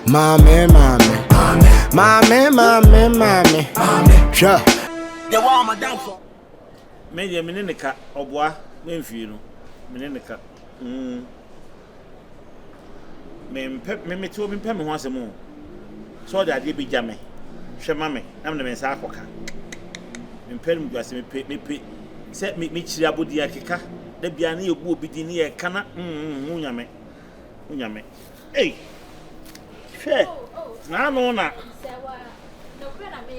Mommy. Sure. The one my down for. Me ne ka oboa memfie no. Me ne ka. Me to bi pɛ me ho asɛm. So that dey bi jame. Hwɛ ma me. Na me nsa akoka. Me pɛ mu duase me pe. Sɛ me kyiri abodi akeka. Da bia na yebu obi di ne ye kana. Unyame. Hey. Hwɛ. Na no na.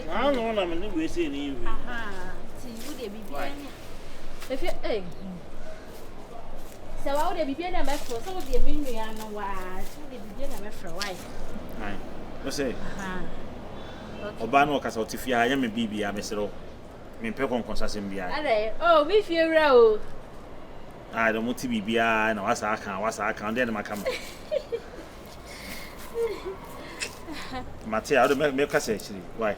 I don't know, I'm going to say anything. See, would they be if you, eh? So, I would be a member for some of the million and why, so they begin a member for a wife. Aye, you say, Obano Casotifia, I am a baby, I'm a sero. Me pecon consassim behind. Oh, we feel row. I don't want to be behind, what's I can't, then I come. Matia, I don't make a say, why?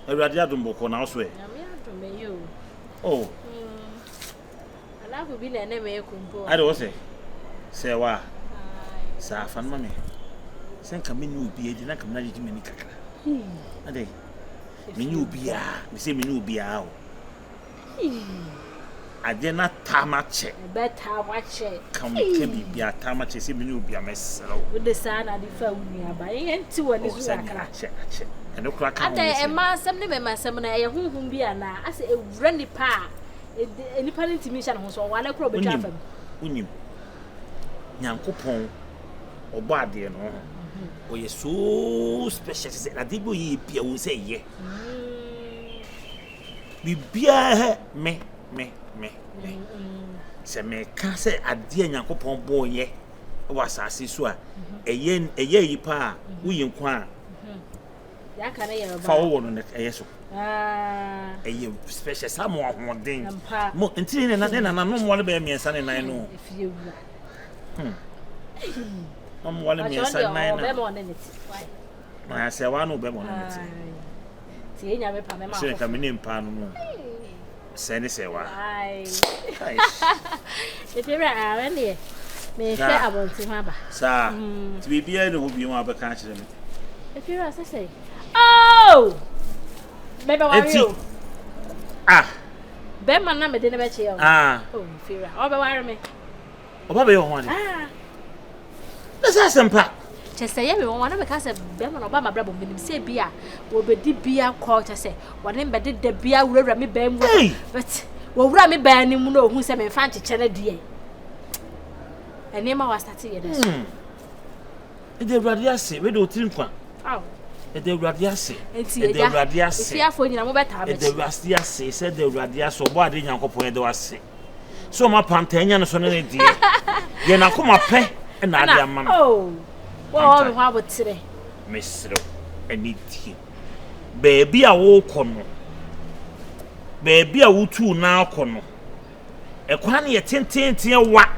A radiadum book on house way. Oh, and I will be an enemy. I don't say, why? Safan mammy. Send come in, you be a dinner, come to me. A day. Me new beer, me say me new beer. I did not tamache. Better watch it. Come, can be a tamache, see me new beer mess. With the sun, I defer me buying and two and this check. And no crack. A man, some name, some whom be an I say a brandy pa. Any parent mission was one I probably have him. Unim Yanko Pong or Badi, no. Oh, you're so special. I did be a will say, ye. Be beer me. Se me can say a dear Yanko Pong boy, ye. Was I see so a ye pa, we inquire. Forward on the yeso. A special someone one thing. More until and then I know what about me and son and I know. If you I'm one of me and son. I say, one of them on it. See, never come. Say, come in pan. Send it, say, why? If you're any, may I want to have, sir, to be beer will be one of the country. If you're as I say, oh, maybe you. Beman, I'm a dinner bet you. Oh, fear, over me. Oh, Bobby, one. Let's have some pap. Just say, everyone, because a Beman Obama brother will say beer, will be the beer court. I say, what name but did the beer will run me bang, but will run me bang, you know, who's a fancy channel, dear. And name I was starting. The radiasi, we don't think one. Oh. The radiasi, the radiasi. Fearful, you know, better. The radiasi said the radias or body young couple do I say. So my pantanian son dear. Then I come up and I am mamma. Oh, well, how would say, Miss and need him. Baby, I walk on. Baby, I will too now, Corno. A quantity a 10 what?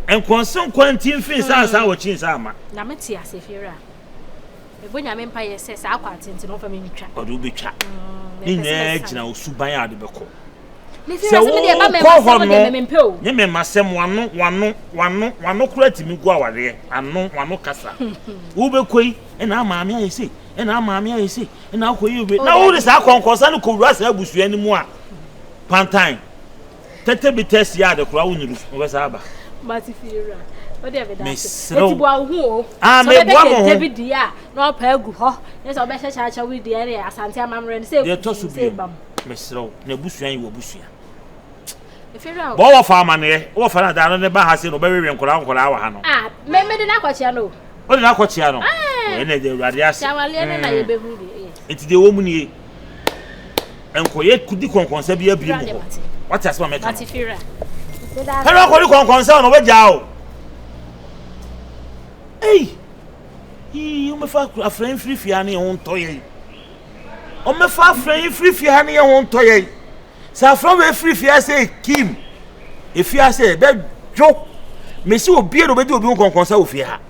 And concern quarantine fins as our chins armor. Namatia, if you're when your empire says, I can't into no family trap or do be trap. In edge now, Subaya the Boko. So, you may must send one no credit me go out there, and no one no cassa. Uber and our mammy, I say, and our mammy, I say, and now you be now this our concern could rush bush anymore. Pantine. Tete be test yard the crown was Abba. Matifira. Whatever that is. I made one David dear, no pegu ho. Yes, I'll better charge with the area as Santa Mamma and say, toss to be Miss Row, Nebusia, you will bush. If you're out, all of our money, or for that, on the Bahas or Berry and Colau. Ah, remember the Naquatiano. What the Naquatiano? And the Radias, it's the woman ye. And Coyet could be concerned be a beautiful. What has one Matifira? Hello, what you concern over Jow? Hey, you may fuck a friend free fiani on toy. Oh, my far friend free fiani on toy. So from a free fiase, Kim. If you say, bed joke, Monsieur will be able to do concern with her.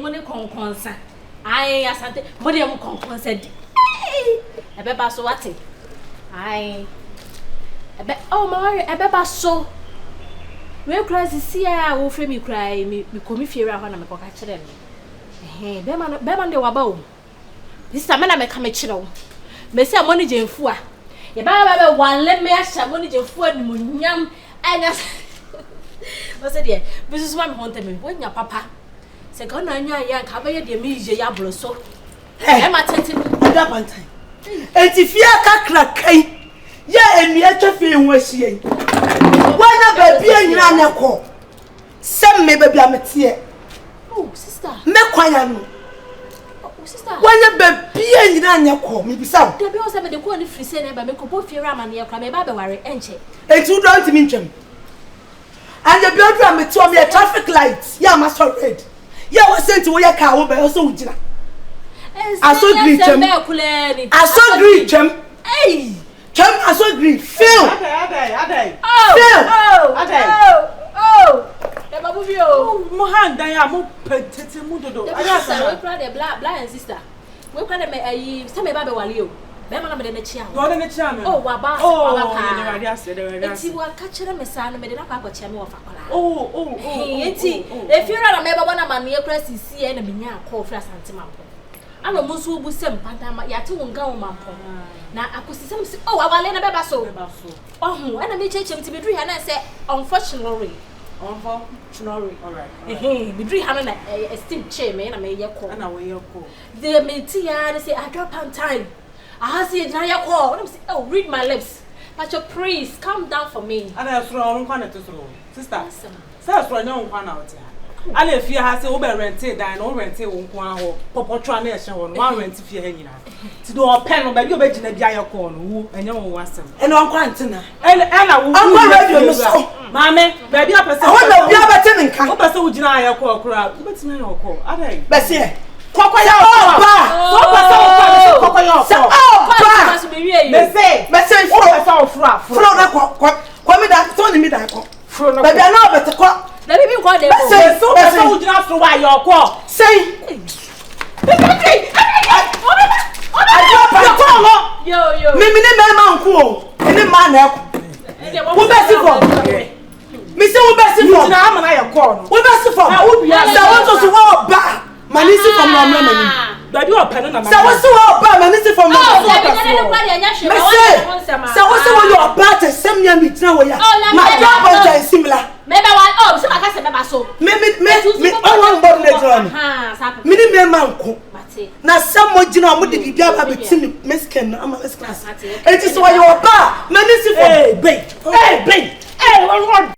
Money conconsa. I asante. Money am conconsa. Ebeba so what? Aye. Oh my, ebeba so. We cry see I will frame me cry me come fear ho na me koka kire me. Be man de waba o. This time na me ka me kire o. Me say money jemfu a. Ye ba one let me asha money jemfu animunyam. Anya. What's it there? Business man hunted me. When your papa say go na nya ya ka be de me je ya bro so. E ma tete ada bantan. Enti fia kakra kai. Ya enu atwa fi nwahie. Wana ba bia nyina nya ko. Sem me ba bia metie. Oh sister. Me kwanya no. Oh sister. Wana ba bia nyina nya ko. Me bisa. Dey be o se me de ko ni free say na ba me ko bo fi rama na ye kra me ba be ware enche. Enti u don't mean twem. And the builder me to me a traffic light. Yeah, ma so red. Yeah, we sent to where car wo be so ugina. I so green chem. I so green chem. Hey. Chem I so green. Fail. Adai. Oh. The babu bi o. Mo hand dan ya mo petete mu dodo. Aya sa we cry the black and sister. We cry the me say me ba be wale o. Be ma na me de na chia. Go na chia me. Oh, wa ba. Oh, ni radio ase, the radio ase. Enti wa ka kire me sa no me de na kwa chia me wo fa kola. Oh. Enti if you na me ba na ma ne kra sisi e na me nya call fra sante mampo. Ano mo so bu sem pantama ya te wonga wo mampo. Na akosisem si oh awale na beba so. Oh, ana me chechem ti bedru ha na say unfortunately. Alright. Bedru ha na esteem che me na me ye call. Ana we ye call. The me ti ya say I drop on time. I see it now you call. Let me say, oh, read my lips. But your praise, calm down for me. And I throw on one to throw. Sister. Say throw no one out here. And if you have say over rented dan or rented on ho popo twa na ehye won one rent fie ha nyina. Ti do pen no ba bi obegina bia ye call no wu enye won wasem. And on quarantine. And wu. On radio no so. Mame, baby apese. I want to be able to nka. O pese wo gina ye call kura. You bet me no call. Adai. Bese. Kokoya oba. So pese o kokoya oba. Mese fro na kwa me da to ni me da ko baby na obete ko baby me ko de ko so pese o gina fro wa yo ko say yo me ne ma nku o ni ma na ko wo be si fo me se wo be si fo gina ama na yo ko no wo be si fo wo bia se wo to so wo ba mani si fo no mra mani baby o pen na ma se wo si wo ba mani si fo no se wo si wo yo ba te sem nya mi tna wo ya ma ja ba ja simila maybe one oh se ma ka se beba so me o won bo na jira me ni me ma nko na sam mo gina mo de bibia ba betimi mesken na ama mesken it is why you ba mani si fo hey babe one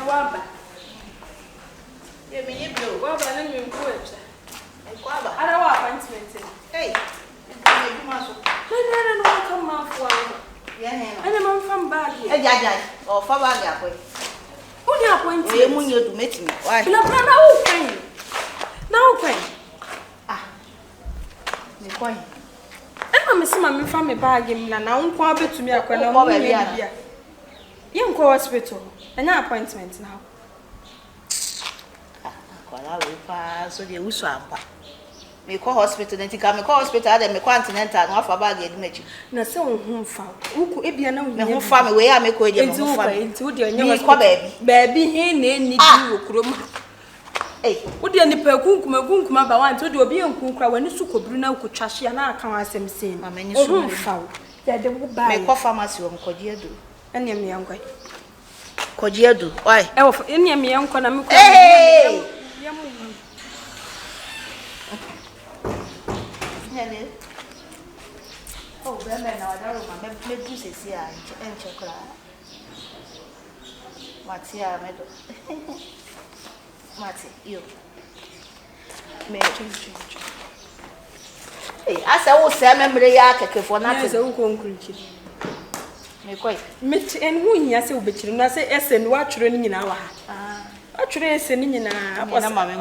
waba. Ye me ye bio. Waba na me nku echa. Waba. Ara wa appointment. Hey. Ye bi maso. No come afọ ahụ. Ye he no. Ana man fam bag ye. Ejaja. O fa bag akwe. Who dey appointment? Ye munye du metimi. Why? Na wo kwan. Na wo kwan. Ah. Ni kwan. Ema me se ma me fam me bag mi na nko abetumi akwa na mo ye bia. Ye nko hospital. Anya appointment now. Kwala we pa so de wusu ampa. Me call hospital then tika me call hospital ade me continental no afa bag e dimachi. Na se wo hu mfa. Wuku ebia na wo me hu fa me we ya me ko e me hu fa. Enti wo de anya hospital. Baabi he na eni bi wo kurom. Wo de nipa kunkuma ba wan to de obi enkunkura wani su kobru na ukotwahye na aka asem sen. Ma me ni so mfa. Ya de wo ba. Me call pharmacy wo mkoji edu. Ene me yankwa. Koji edu. Why? Ewo ene me yankwa na me ko. Oh, bema na wadaro ma me du sesi a enche kra. Matia medo. Mati, yo. Me chinchi. Asa wo se memre ya kekefo na te. Asa wo konkuriki. Me koi. Mit en hu hia se obekiri na se ese no atwere ni nyina wa ha. Atwere ese ni nyina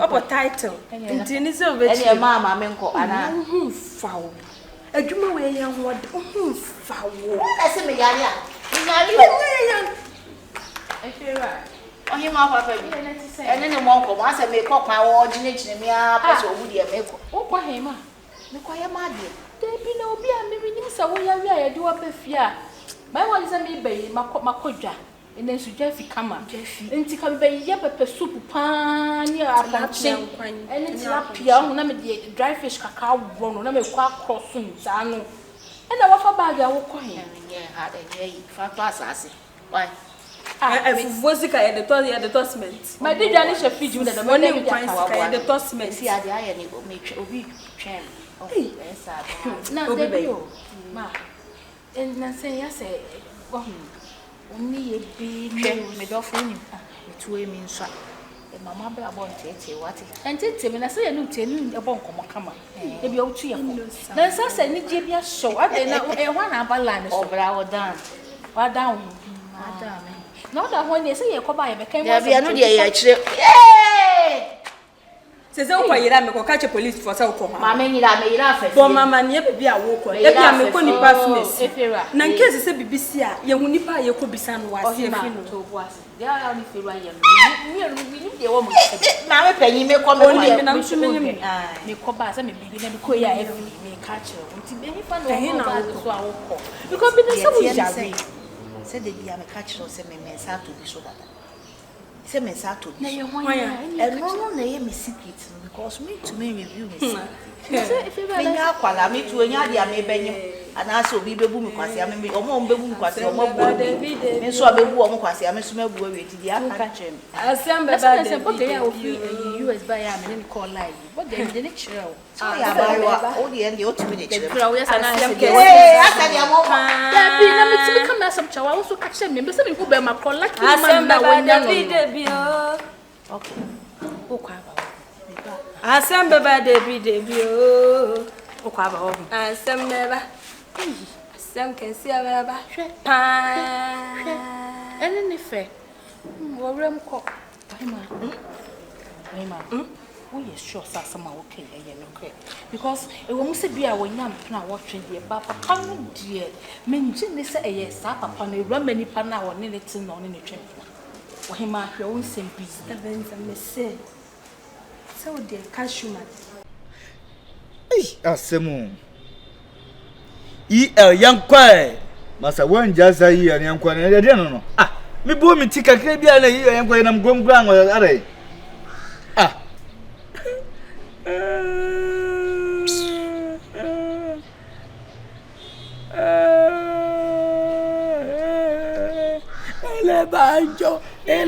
opo title. Nti ni se obekiri. Ene mama me nko ana. Hu fawo. Adwuma we yan ho hu fawo. Ese me yare a. Nyare. Efera. Ohi ma papa bi. Ene ne mo nko mo ase me kokwan wo gine gine me a pese obu de me ko. Wo kwa he ma. Me kwa ye ma de. Debi na obi a me nim sa wo ya wi a ye de wo pa fia. My one is a me bay, Makoja, and then suggest kama. And to come by ye pepper soup, pan, ya, and it's up here, the dry fish cacao, one, and I'm a quack crossing, Sano. And I offer bag, I will call him. Had a yay, 5 passes. Why? I was the tossment. My dear Janice, a feed you that the money we find the tossment. See, I will make sure we champ. Oh, yes, now, baby. Ma. And I say, I say, only a big made off him. It will mean so. And Mamma Bella wanted what and tell him, and I say, I don't tell you about come. If you're too young, then I said, Nijibia show. I didn't know one avalanche over our down. What down, madam? Not that when they say you come by, I became a says, oh, I am going to catch a police for so called. Mamma, you laugh. For Mamma, never be a walker. If I am a funny person, if you're none cases a BBC, you will nipa, you could be son was here to was. There are only few I am. We need the woman. Mamma Penny may come only and I'm sure me. Me cobas, I may be in a queer every may catch her. Any fun so I will call. Because the said that you am a catcher or send me mensa to be so that. Say me sa to be. And no name is secret because me to me review me. If you are quala me to any idea may be and also be boom quasi. I mean, or more boom quasi or more and so I be warm quasi. I may smell with the catcher. I assemble US by a man call live. What they didn't show. Oh, the end the ultimate. Yes, and I come as some child. I also catch them. But something who bear my call like okay. Assemble by Debbie. Assemble. Some can see a and in effect, room cock. Oh, yes, sure, some okay, okay. Because it won't be our young now watching the Papa, come, dear. Mention this a yes, up upon a rummy panna or nearly on any trip. For him, I own same piece, events and say. So, dear Cashuman. Asemo. Young quiet. Massa one just a year and young quiet. I don't know. Ah, me boom me tick a crabby and when I'm going ground with a ah. Ele banjo. Hey,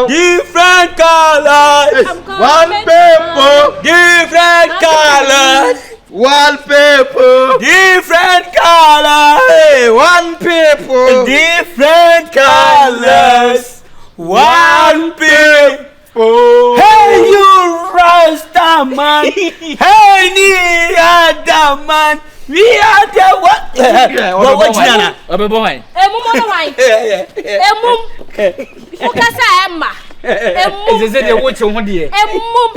different colors, one paper, different colors, one paper, different colors, one paper, different colors, one paper. Hey, you Rasta man, hey, ni other man. We are the what? What Nana? Boy. Mum. Okasa Emma. Is it the watch on dear? Mum.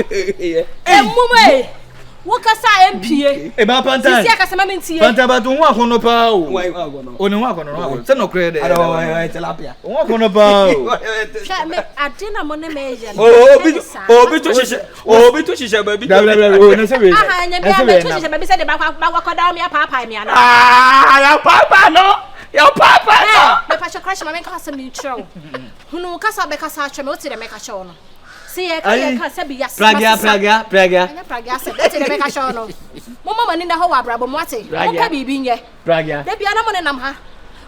Okasa MPA. E ba panta. Si aka sama menti. Panta ba tun wa kono pa o. Oni wa kono. Se no credit. Tilapia. Wa kono pa o. Sha me adena mo ne meja. Obi to shisha baby. Bla o na se we. Aha nya bia me to shisha baby se de ba kwakoda me papa me ana. Ah, ya papa no. Your papa no. Me pa crash ma me ka se me tro. Hunu kasa be kasa atwe me o ti de me ka show no. See, I can't say be yes. Praga. Praga said that in the show. No, Mamma in the whole Abraham Wati. Praga be being ye. Praga. There be another one and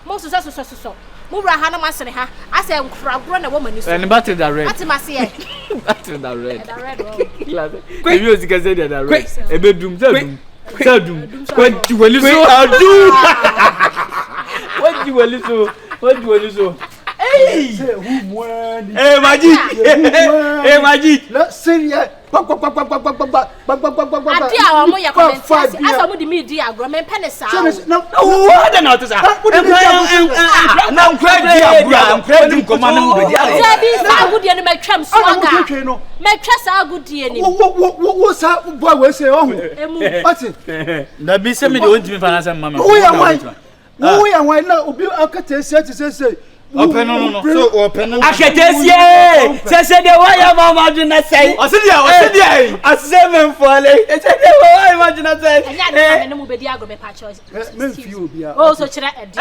most so. Mura Hannah Massaha. I say, grown a woman is and battered the red. Battered the red. Quick music has said that red. A bedroom. What you will do? What you will do? Hey, Maji. Hey, Maji. Let's see ya. Ati awo mo ya comment. Asa mo di me di agro me pene sa. No, what the not sa. Na nkwa di agro, nkwa di nkoma na mo di ale. Sabi sa agudie no metwam so aga. Metwa sa agudie ni. Wo sa boy we say oh. What? Na bi se me de ontimi fa na se mama. Wo ya why na obi akata say. Open no. So open no. Aketesie. Say de why your mama do not say. Osidia. Aseven fole. Say de why your mama do not say. Enya na me no be di agro me pa choice. Me feel bia. Oh so kire e di.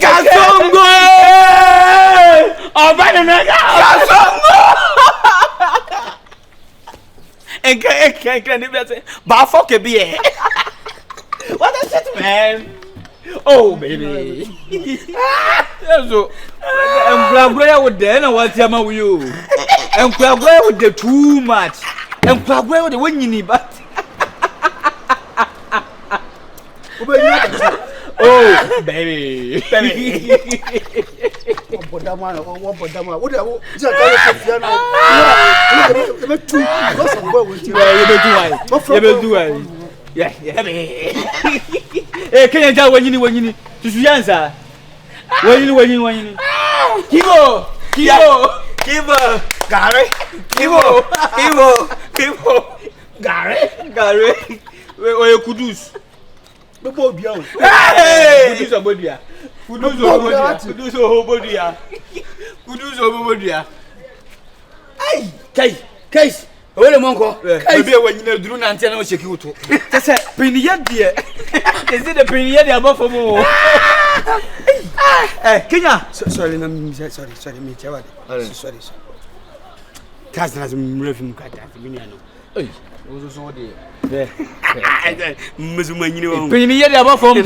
Kasongo! Obana na Kasongo! Enka ni be say ba fuck e be. What is it, man? Oh baby. So Embrabra with the na what am we you? Embrabra with the too much. Embrabra with the when you need but. Oh baby. What Yeah. Eh, can you tell when you need to answer? When you Kibo, Gary, where you could do. Hey! Case. Wait a monko. Maybe when you do not tell us you to. That's a penny yet, dear. Is it a penny yet above for more? Kenya. Sorry, me. Sorry. Cousin has been moving cut at the Miniano. Hey, was so dear. Penny yet above from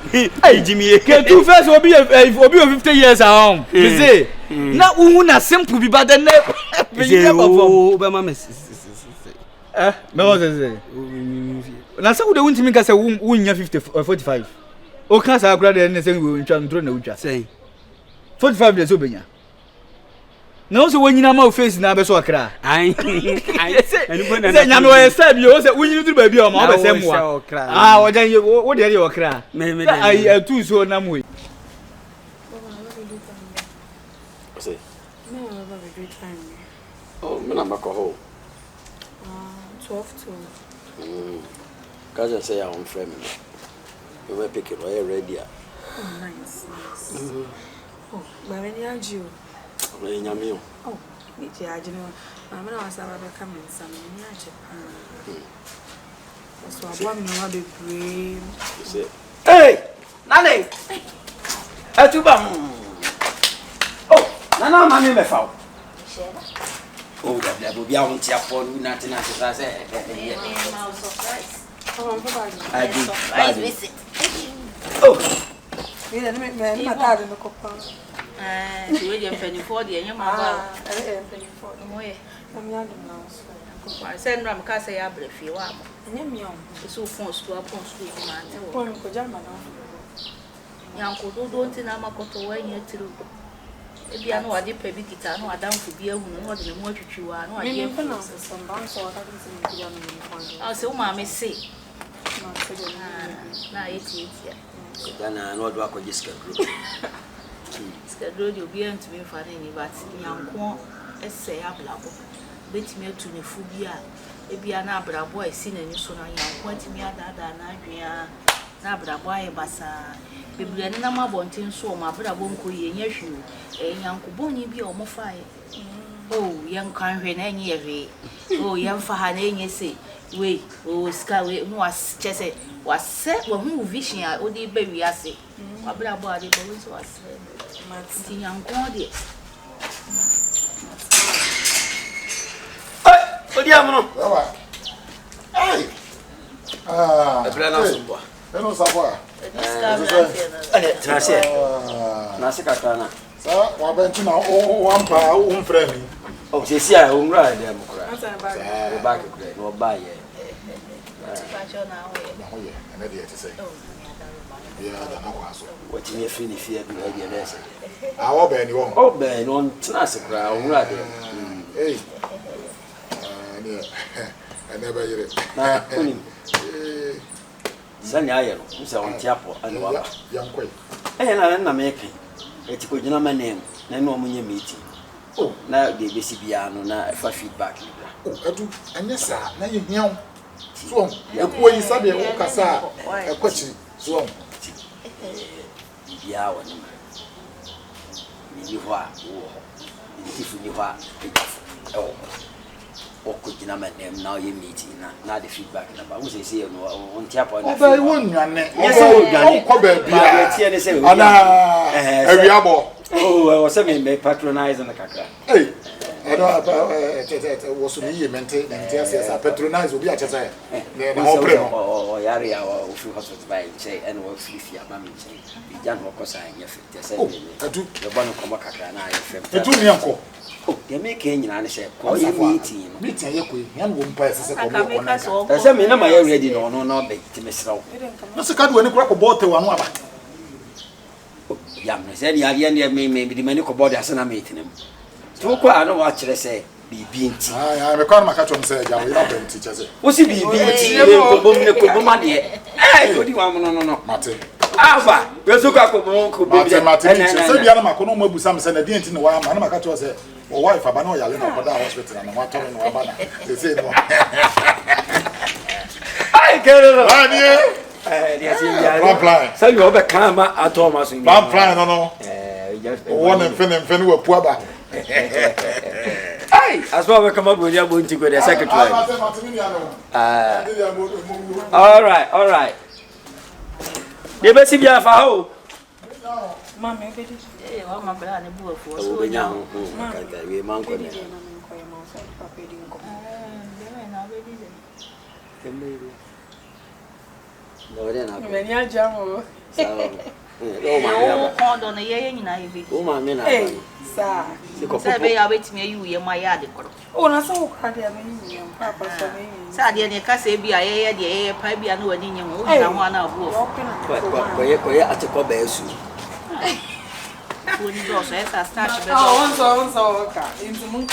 Hey, Jimmy, can two first will be 50 years home. You see, now una simple be bad than never. Na say we dey win ka say win 50 45. O kan say akura dey na say we ntwa ntro na utwa. Say 45 dey so benya. Na o say wonyina ma o face na be so akra. Ai. Say nya no e say bi o say wonyina duru ba bi o ma o be say moa. Ah, o jan wo dey o akra. Ai tu so na mo. Say. No, I have a great time. Oh, me na makọ 12 to. Kaja say I'm friend. You were picking right ready. Oh, nice. Oh, but when you you. When you Oh, me you know. I'm gonna was about to come in some in Japan. So I want me to be brave. Hey, Nani. Atubam. Oh, Nana mami me found. Oh, that will be on Tiapon, nothing as I say. I did visit. Oh, you didn't make me my dad in the copper. You wait penny for the young man. I'm young now. I send Ram Casa Abre if you are. And you're young. It's so forced to upon school man. Point for German. Young could don't in Amakoto when you're through. If you know, I did pay big guitar, no, I don't for beer, who knows the more you are. No, I hear some bounce or I'll say, Mammy, say. Now it's here. Then I know what I just schedule. Schedule you'll be to me for any, but young corn, essay, I blab. Bet me to the phobia. If you are not a boy, seen and you so now, pointing me at that, Nabra boy, Bassa. If you are not wanting so, my brother won't go in your shoe. A young Boni be or more fire. Oh, young can't win any of it. Oh, young Fahane, say, wait, oh, Skyway was just it was set when who vision I only baby I say. My brother body, but also I said, my young cordial. Oh, diamond. Hey! I plan out some boy. Hello, Savoy. Nasicatana. Sir, Wabentina, oh, one pound, frame. Oh, they see I own right there, Mukra. back no buy it. What you feel if you have your lesson? I will be anyone. Oh, Ben, on Tenasa ground, right? Hey, I never hear it. Sunny Iron, who's on Chapel and young quay. And I'm making it could you know my name, no more meeting. Oh, now the BCBiano, now for feedback. Oh, I do, and yes, sir, now you know. So, you quay Sabi, Okasa, a question. So, yeah, you are, if you are, oh. Or could you know my name now? You meeting now the feedback about who say on tap on I wouldn't. Yes, oh, I was saying they patronize on the caca. Hey, I don't was me maintain and patronize will be at a or area or few hospitals by say and what if your mammy say, Jan Mokosa and your fit. I do the one of Comacca and I to me, uncle. Oh, they make any answer. Call you meeting. Meeting you, young woman passes a comment. There's a minimum I already know, no, big to Miss Row. Mr. Cad, when you crack a bottle one hour. Young, said the idea maybe the medical body as an meeting him. So, I don't watch it say, be being tea. I am a car, my catch on say, I will not be teachers. What's he be being tea? Hey, what do you want? No, Martin. Alpha, we're so Martin, said the animal could not move some send a dent in the one, and my catch was a wife, I know you're in a hospital and one time in Wabana. They say, no. I get it. Yes, so you overcome at Thomas in one plan, no. One and Finn were poor. Hey, as well, we come up with your going to go to the secretary. All right. The best if you have a hoe. Mamma, my brother, and book for so young. We monk on it. No, then I'm Many a jam. Oh, hold on a year in Ivy. oh, my men, Sir, Saturday, I wait me, you, my yard. oh, I saw Cardia, Papa, Saturday, and Cassabi, I had the air, pipe, and no one in your one of where at the Cobesu. When you also have a stash. Oh, into Moon.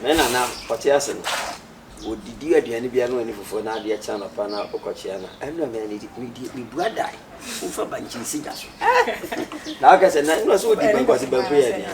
Men are now, but yes, would you at the end be any for now, dear Chan of Pana or Cochiana? I'm not many, we brother. Who for banking singers? Now, I said, I was what you was about here.